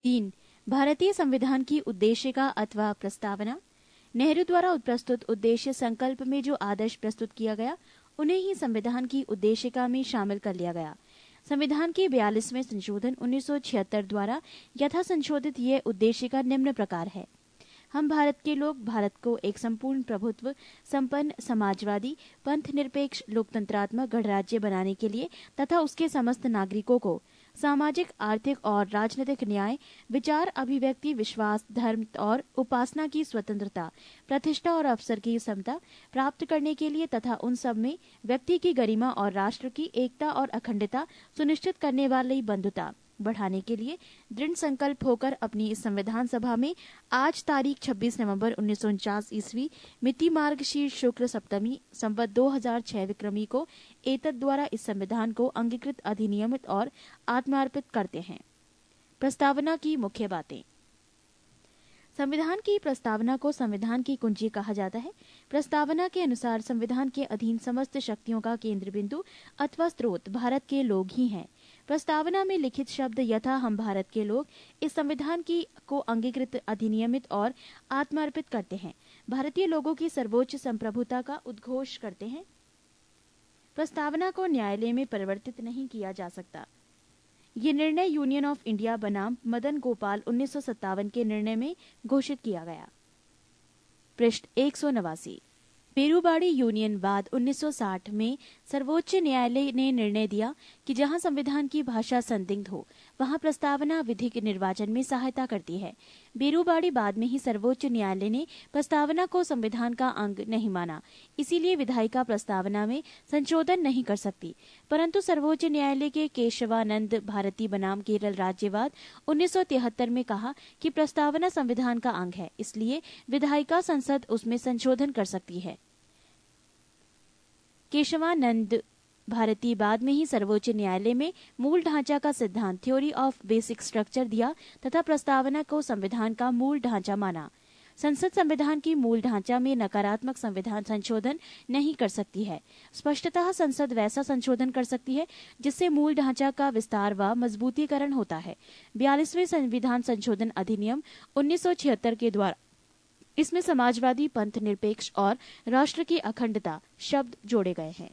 3. भारतीय संविधान की उद्देशिका अथवा प्रस्तावना। नेहरू द्वारा प्रस्तुत उद्देश्य संकल्प में जो आदर्श प्रस्तुत किया गया उन्हें ही संविधान की उद्देशिका में शामिल कर लिया गया। संविधान के 42वें संशोधन 1976 द्वारा यथा संशोधित ये उद्देशिका निम्न प्रकार है। हम भारत के लोग भारत को एक संपूर्ण प्रभुत्व संपन्न समाजवादी पंथ निरपेक्ष लोकतंत्रात्मक गणराज्य बनाने के लिए तथा उसके समस्त नागरिकों को सामाजिक आर्थिक और राजनीतिक न्याय विचार अभिव्यक्ति विश्वास धर्म और उपासना की स्वतंत्रता प्रतिष्ठा और अवसर की समता प्राप्त करने के लिए तथा उन सब में व्यक्ति की गरिमा और राष्ट्र की एकता और अखंडता सुनिश्चित करने वाली बंधुता बढ़ाने के लिए दृढ़ संकल्प होकर अपनी इस संविधान सभा में आज तारीख 26 नवंबर 1949 ईस्वी मिति मार्गशीर्ष शुक्ल सप्तमी संवत 2006 विक्रमी को एतद द्वारा इस संविधान को अंगीकृत अधिनियमित और आत्मार्पित करते हैं। प्रस्तावना की मुख्य बातें। संविधान की प्रस्तावना को संविधान की कुंजी कहा जाता है। प्रस्तावना के अनुसार संविधान के अधीन समस्त शक्तियों का केंद्र बिंदु अथवा स्रोत भारत के लोग ही हैं। प्रस्तावना में लिखित शब्द यथा हम भारत के लोग इस संविधान की को अंगीकृत अधिनियमित और आत्मार्पित करते हैं भारतीय लोगों की सर्वोच्च संप्रभुता का उद्घोष करते हैं। प्रस्तावना को न्यायालय में परिवर्तित नहीं किया जा सकता। ये निर्णय यूनियन ऑफ इंडिया बनाम मदन गोपाल 1957 के निर्णय में घोषित किया गया। पृष्ठ 189। बेरूबाड़ी यूनियन वाद 1960 में सर्वोच्च न्यायालय ने निर्णय दिया कि जहां संविधान की भाषा संदिग्ध हो वहां प्रस्तावना विधिक निर्वाचन में सहायता करती है। बेरूबाड़ी बाद में ही सर्वोच्च न्यायालय ने प्रस्तावना को संविधान का अंग नहीं माना, इसीलिए विधायिका प्रस्तावना में संशोधन नहीं कर सकती। परंतु सर्वोच्च न्यायालय के केशवानंद भारती बनाम केरल राज्यवाद 1973 में कहा कि प्रस्तावना संविधान का अंग है, इसलिए विधायिका संसद उसमें संशोधन कर सकती है। केशवानंद भारती बाद में ही सर्वोच्च न्यायालय में मूल ढांचा का सिद्धांत थ्योरी ऑफ बेसिक स्ट्रक्चर दिया तथा प्रस्तावना को संविधान का मूल ढांचा माना। संसद संविधान की मूल ढांचा में नकारात्मक संविधान संशोधन नहीं कर सकती है। स्पष्टतः संसद वैसा संशोधन कर सकती है जिससे मूल ढांचा का विस्तार व मजबूतीकरण होता है। 42वें संविधान संशोधन अधिनियम 1976 के द्वारा इसमें समाजवादी पंथ निरपेक्ष और राष्ट्र की अखंडता शब्द जोड़े गए हैं।